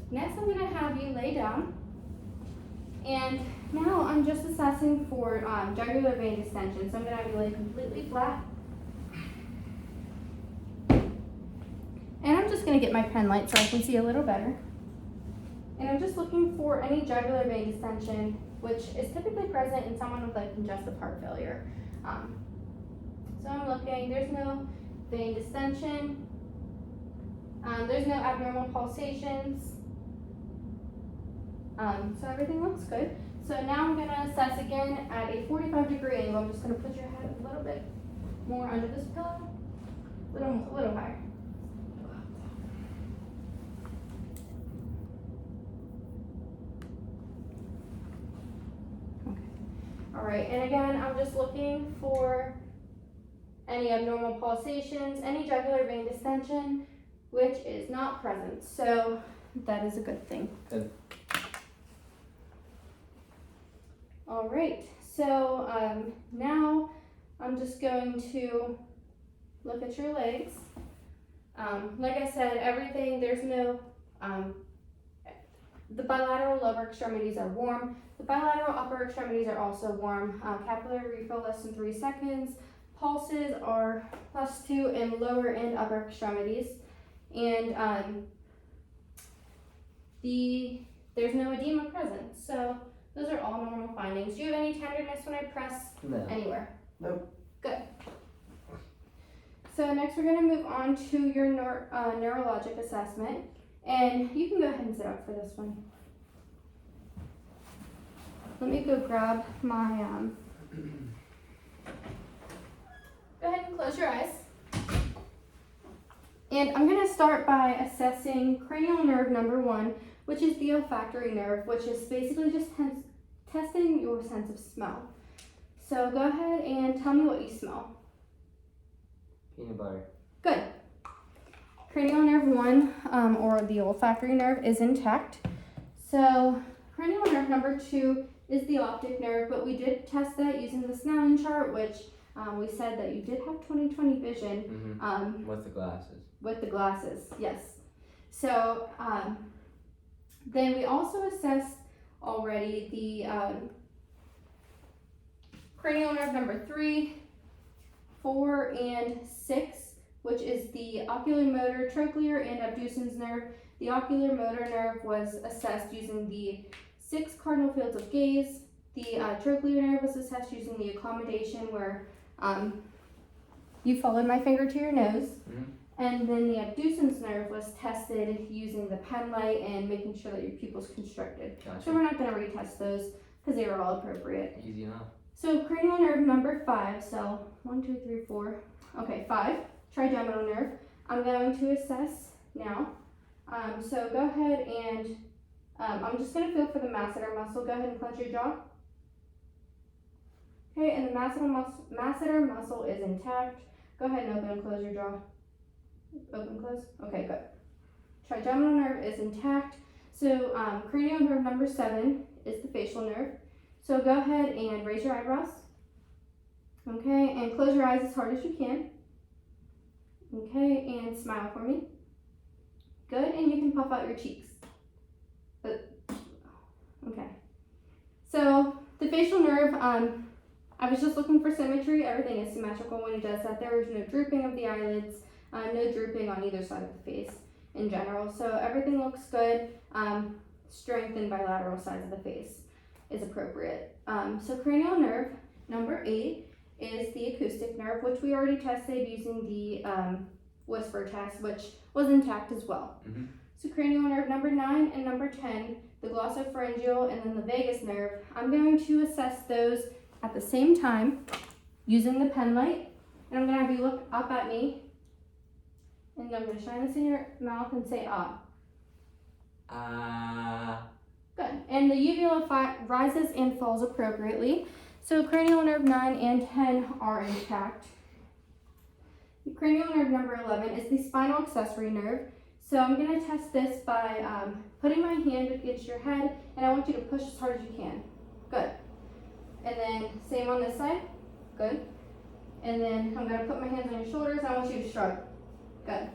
Speaker 1: Next, I'm going to have you lay down. And now I'm just assessing for jugular vein distension. So I'm going to have you lay completely flat. And I'm just going to get my pen light so I can see a little better. And I'm just looking for any jugular vein distension, which is typically present in someone with like congestive heart failure. So I'm looking, there's no vein distension. There's no abnormal pulsations. So everything looks good. So now I'm going to assess again at a 45-degree angle. I'm just going to put your head a little bit more under this pillow, a little higher. Okay. All Alright, and again, I'm just looking for any abnormal pulsations, any jugular vein distension, which is not present. So that is a good thing.
Speaker 2: Good.
Speaker 1: Alright, so now I'm just going to look at your legs. Like I said, everything, there's no, the bilateral lower extremities are warm. The bilateral upper extremities are also warm. Capillary refill less than 3 seconds. Pulses are +2 in lower and upper extremities. And there's no edema present. So those are all normal findings. Do you have any tenderness when I press
Speaker 2: No.
Speaker 1: anywhere?
Speaker 2: Nope.
Speaker 1: Good. So next we're going to move on to your neurologic assessment. And you can go ahead and sit up for this one. Let me go grab my, go ahead and close your eyes. And I'm going to start by assessing cranial nerve number 1, which is the olfactory nerve, which is basically just testing your sense of smell. So go ahead and tell me what you smell.
Speaker 2: Peanut butter.
Speaker 1: Good. Cranial nerve 1, or the olfactory nerve, is intact. So cranial nerve number 2 is the optic nerve, but we did test that using the Snellen chart, which we said that you did have 20/20 vision.
Speaker 2: With the glasses.
Speaker 1: With the glasses, yes. So then we also assessed already the cranial nerve number 3, 4, and 6, which is the oculomotor, trochlear, and abducens nerve. The oculomotor nerve was assessed using the 6 cardinal fields of gaze. The trochlear nerve was assessed using the accommodation where you followed my finger to your nose. And then the abducens nerve was tested using the pen light and making sure that your pupils constricted.
Speaker 2: Gotcha.
Speaker 1: So we're not going to retest those because they were all appropriate.
Speaker 2: Easy enough.
Speaker 1: So cranial nerve number 5, so 1, 2, 3, 4. Okay, 5, trigeminal nerve. I'm going to assess now. So go ahead and I'm just going to feel for the masseter muscle. Go ahead and clench your jaw. Okay, and the masseter muscle is intact. Go ahead and open and close your jaw. Open, close. Okay, good. Trigeminal nerve is intact. So cranial nerve number 7 is the facial nerve. So go ahead and raise your eyebrows. Okay, and close your eyes as hard as you can. Okay, and smile for me. Good, and you can puff out your cheeks. Okay. So the facial nerve, I was just looking for symmetry. Everything is symmetrical when it does that. There is no drooping of the eyelids, no drooping on either side of the face in general. So everything looks good. Strength in bilateral sides of the face is appropriate. So cranial nerve number 8 is the acoustic nerve, which we already tested using the whisper test, which was intact as well. So cranial nerve number 9 and number 10, the glossopharyngeal and then the vagus nerve, I'm going to assess those at the same time using the pen light. And I'm going to have you look up at me. And I'm going to shine this in your mouth and say ah. Good. And the uvula rises and falls appropriately. So cranial nerve 9 and 10 are intact. Cranial nerve number 11 is the spinal accessory nerve. So I'm going to test this by putting my hand against your head, and I want you to push as hard as you can. Good. And then same on this side. Good. And then I'm going to put my hands on your shoulders. I want you to shrug. Good.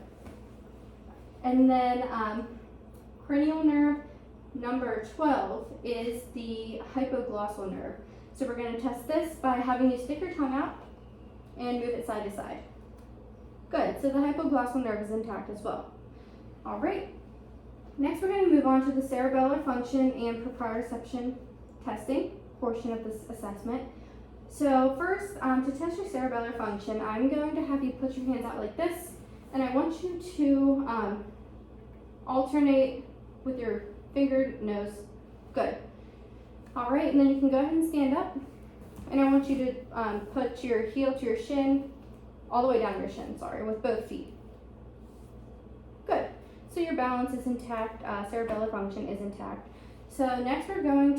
Speaker 1: And then cranial nerve number 12 is the hypoglossal nerve. So we're going to test this by having you stick your tongue out and move it side to side. Good. So the hypoglossal nerve is intact as well. All right. Next, we're going to move on to the cerebellar function and proprioception testing portion of this assessment. So first, to test your cerebellar function, I'm going to have you put your hands out like this, and I want you to alternate with your fingered nose. Good. All right, and then you can go ahead and stand up, and I want you to put your heel to your shin, all the way down your shin, with both feet. Good. So your balance is intact, cerebellar function is intact. So next I'm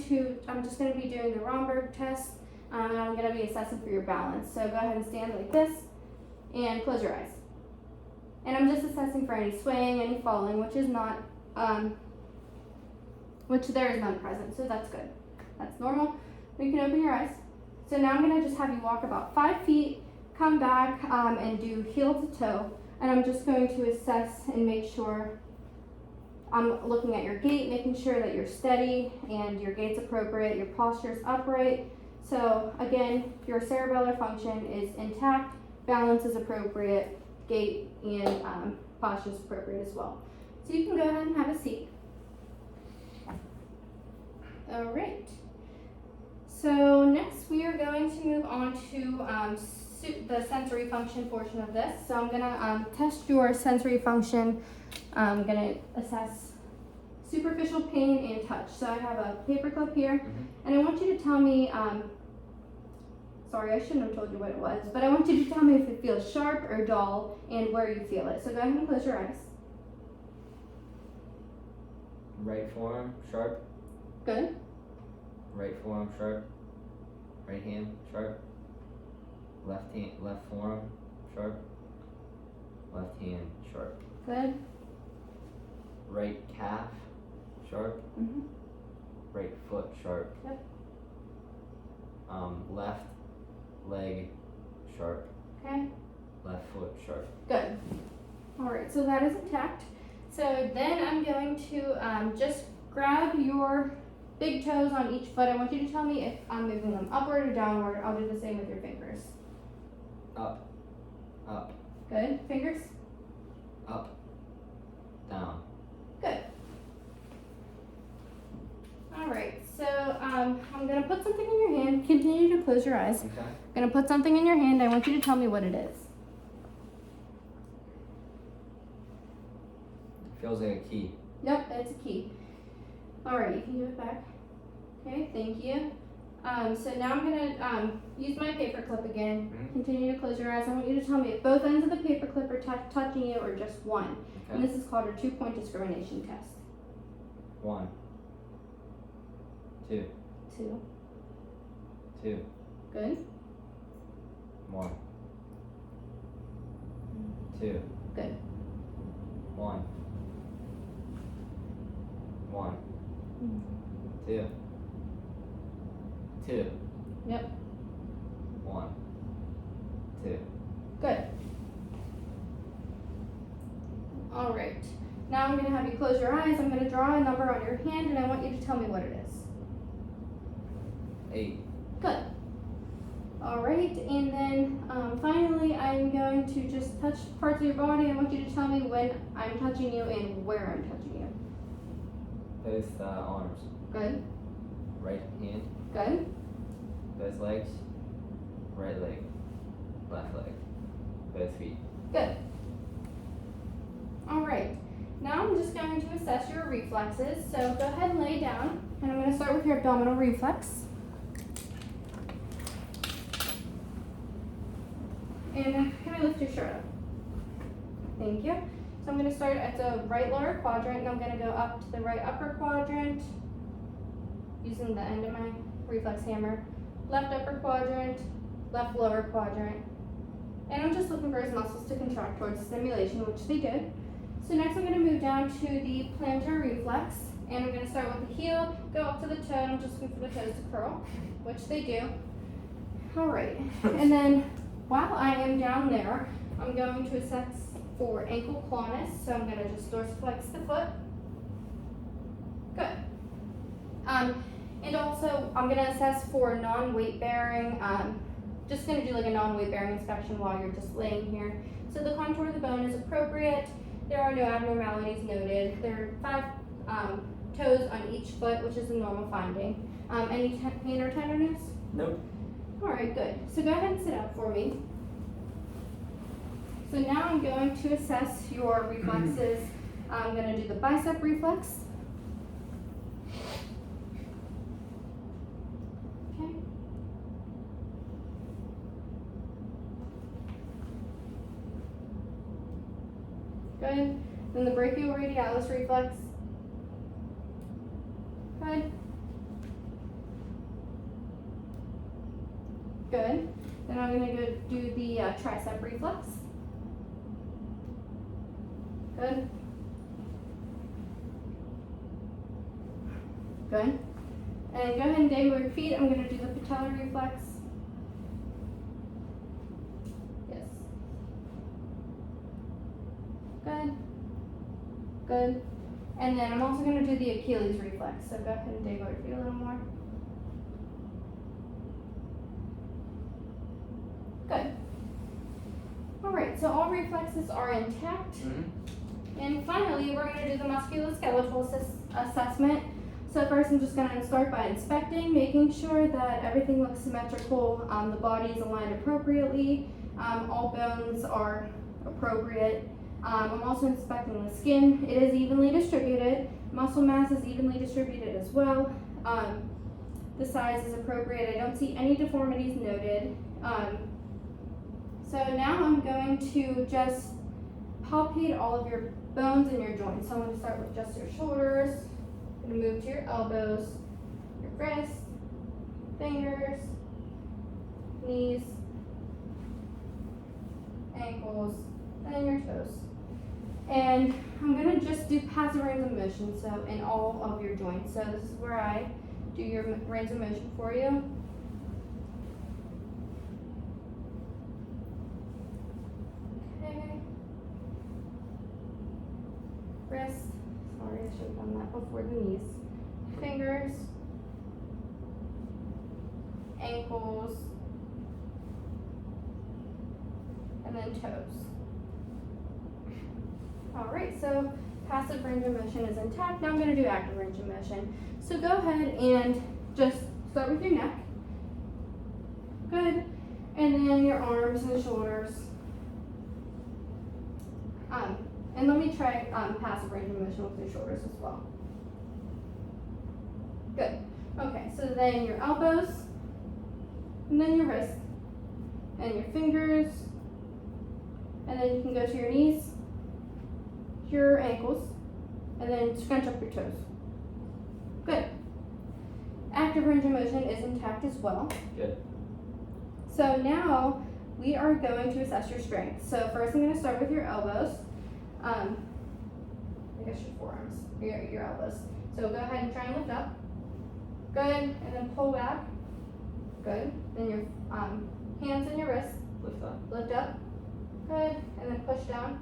Speaker 1: just going to be doing the Romberg test. and I'm gonna be assessing for your balance. So go ahead and stand like this and close your eyes. And I'm just assessing for any swaying, any falling, which is not, which there is none present, so that's good. That's normal. You can open your eyes. So now I'm gonna just have you walk about 5 feet, come back, and do heel to toe. And I'm just going to assess and make sure I'm looking at your gait, making sure that you're steady and your gait's appropriate, your posture's upright. So again, your cerebellar function is intact, balance is appropriate, gait and posture is appropriate as well. So you can go ahead and have a seat. All right. So next we are going to move on to the sensory function portion of this. So I'm gonna test your sensory function. I'm gonna assess superficial pain and touch. So I have a paperclip here, and I want you to tell me, sorry, I shouldn't have told you what it was, but I want you to tell me if it feels sharp or dull and where you feel it. So go ahead and close your eyes.
Speaker 2: Right forearm, sharp.
Speaker 1: Good.
Speaker 2: Right forearm, sharp. Right hand, sharp. Left hand, left forearm, sharp. Left hand, sharp.
Speaker 1: Good.
Speaker 2: Right calf, sharp.
Speaker 1: Mm-hmm.
Speaker 2: Right foot, sharp.
Speaker 1: Yep.
Speaker 2: Left leg, sharp.
Speaker 1: Okay.
Speaker 2: Left foot, sharp.
Speaker 1: Good. All right, so that is intact. So then I'm going to just grab your big toes on each foot. I want you to tell me if I'm moving them upward or downward. I'll do the same with your fingers.
Speaker 2: Up, up,
Speaker 1: Good. Fingers?
Speaker 2: up, down.
Speaker 1: Good. All right, so I'm gonna put something in your hand. Continue to close your eyes.
Speaker 2: Okay.
Speaker 1: I'm gonna put something in your hand. I want you to tell me what it is.
Speaker 2: Feels like a key.
Speaker 1: Yep, it's a key. All right, you can give it back. Okay, thank you. So now I'm gonna use my paper clip again. Continue to close your eyes. I want you to tell me if both ends of the paper clip are touching you or just one.
Speaker 2: Okay.
Speaker 1: And this is called a 2-point discrimination test.
Speaker 2: 1, 2,
Speaker 1: 2.
Speaker 2: 2,
Speaker 1: Good.
Speaker 2: 1, 2.
Speaker 1: Good.
Speaker 2: 1, 1, 2, 2.
Speaker 1: Yep.
Speaker 2: 1, 2.
Speaker 1: Good. All right. Now I'm gonna have you close your eyes. I'm gonna draw a number on your hand, and I want you to tell me what it is.
Speaker 2: 8.
Speaker 1: Good. All right, and then finally, I'm going to just touch parts of your body. I want you to tell me when I'm touching you and where I'm touching you.
Speaker 2: Both arms.
Speaker 1: Good.
Speaker 2: Right hand.
Speaker 1: Good.
Speaker 2: Both legs. Right leg. Left leg. Both feet.
Speaker 1: Good. All right. Now I'm just going to assess your reflexes. So go ahead and lay down, and I'm going to start with your abdominal reflex. And can I lift your shirt up? Thank you. So I'm going to start at the right lower quadrant, and I'm going to go up to the right upper quadrant using the end of my reflex hammer. Left upper quadrant, left lower quadrant. And I'm just looking for his muscles to contract towards stimulation, which they did. So next I'm going to move down to the plantar reflex, and I'm going to start with the heel, go up to the toe, and I'm just looking for the toes to curl, which they do. All right, and then while I am down there, I'm going to assess for ankle clawness. So I'm going to just dorsiflex the foot. Good. And also I'm going to assess for non-weight bearing. Just going to do like a non-weight bearing inspection while you're just laying here. So the contour of the bone is appropriate. There are no abnormalities noted. There are 5 toes on each foot, which is a normal finding. Any pain or tenderness?
Speaker 2: Nope.
Speaker 1: All right, good. So go ahead and sit up for me. So now I'm going to assess your reflexes. I'm going to do the bicep reflex. Okay. Good. Then the brachioradialis reflex. Good. Good. Then I'm gonna go do the tricep reflex. Good. Good. And go ahead and dangle your feet. I'm gonna do the patellar reflex. Yes. Good. Good. And then I'm also gonna do the Achilles reflex. So go ahead and dangle your feet a little more. Good. Alright, so all reflexes are intact. And finally, we're going to do the musculoskeletal assessment. So first I'm just going to start by inspecting, making sure that everything looks symmetrical, the body is aligned appropriately, all bones are appropriate. I'm also inspecting the skin. It is evenly distributed. Muscle mass is evenly distributed as well. The size is appropriate. I don't see any deformities noted. So now I'm going to just palpate all of your bones and your joints. So I'm going to start with just your shoulders. I'm going to move to your elbows, your wrists, fingers, knees, ankles, and then your toes. And I'm going to just do passive range of motion, so in all of your joints. So this is where I do your range of motion for you. Wrist, sorry, I should have done that before the knees. Fingers, ankles, and then toes. Alright, so passive range of motion is intact. Now I'm going to do active range of motion. So go ahead and just start with your neck. Good. And then your arms and shoulders. And let me try passive range of motion with your shoulders as well. Good. Okay, so then your elbows, and then your wrists, and your fingers, and then you can go to your knees, your ankles, and then scrunch up your toes. Good. Active range of motion is intact as well.
Speaker 2: Good.
Speaker 1: So now we are going to assess your strength. So first I'm going to start with your elbows. I guess your forearms, your elbows. So go ahead and try and lift up. Good. And then pull back. Good. Then your hands and your wrists.
Speaker 2: Lift up.
Speaker 1: Lift up. Good. And then push down.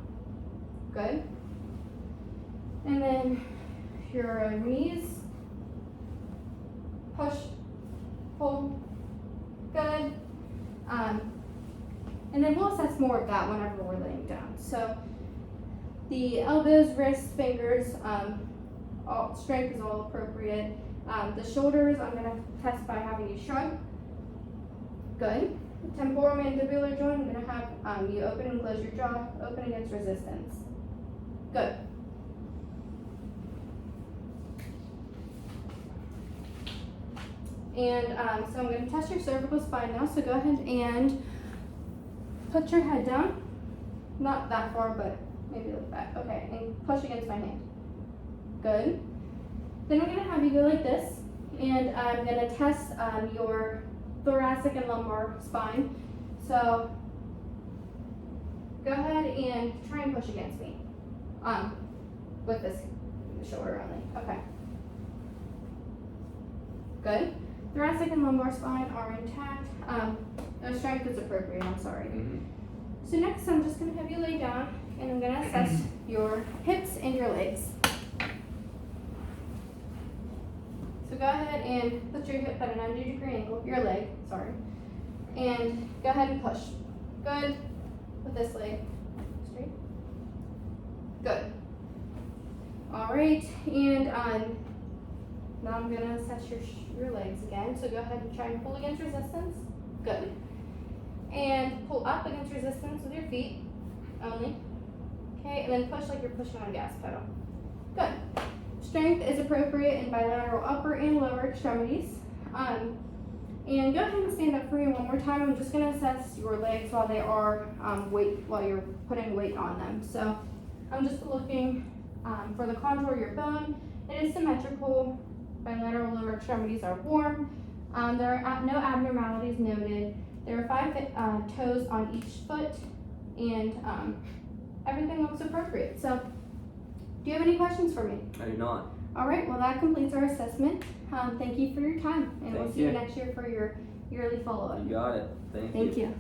Speaker 1: Good. And then your knees. Push. Pull. Good. And then we'll assess more of that whenever we're laying down. So the elbows, wrists, fingers, all strength is all appropriate. The shoulders, I'm going to test by having you shrug. Good. The temporomandibular joint, I'm going to have you open and close your jaw, open against resistance. Good. And so I'm going to test your cervical spine now. So go ahead and put your head down. Not that far, but maybe look back. Okay, and push against my hand. Good. Then I'm going to have you go like this. And I'm going to test your thoracic and lumbar spine. So go ahead and try and push against me. With this shoulder only. Okay. Good. Thoracic and lumbar spine are intact. No strength is appropriate, I'm sorry. So next I'm just going to have you lay down and I'm going to assess your hips and your legs. So go ahead and put your hip at a 90-degree angle, your leg, sorry. And go ahead and push. Good. With this leg. Straight. Good. Alright, and now I'm going to assess your legs again. So go ahead and try and pull against resistance. Good. And pull up against resistance with your feet only. Okay, and then push like you're pushing on a gas pedal. Good. Strength is appropriate in bilateral upper and lower extremities. And go ahead and stand up for me one more time. I'm just going to assess your legs while they are while you're putting weight on them. So I'm just looking for the contour of your bone. It is symmetrical. Bilateral lower extremities are warm. There are no abnormalities noted. There are 5 toes on each foot, and everything looks appropriate. So, do you have any questions for me?
Speaker 2: I do not.
Speaker 1: All right, well, that completes our assessment. Thank you for your time, and we'll
Speaker 2: Thank
Speaker 1: see you
Speaker 2: you.
Speaker 1: next year for your yearly follow-up.
Speaker 2: You got it. Thank you.
Speaker 1: Thank you.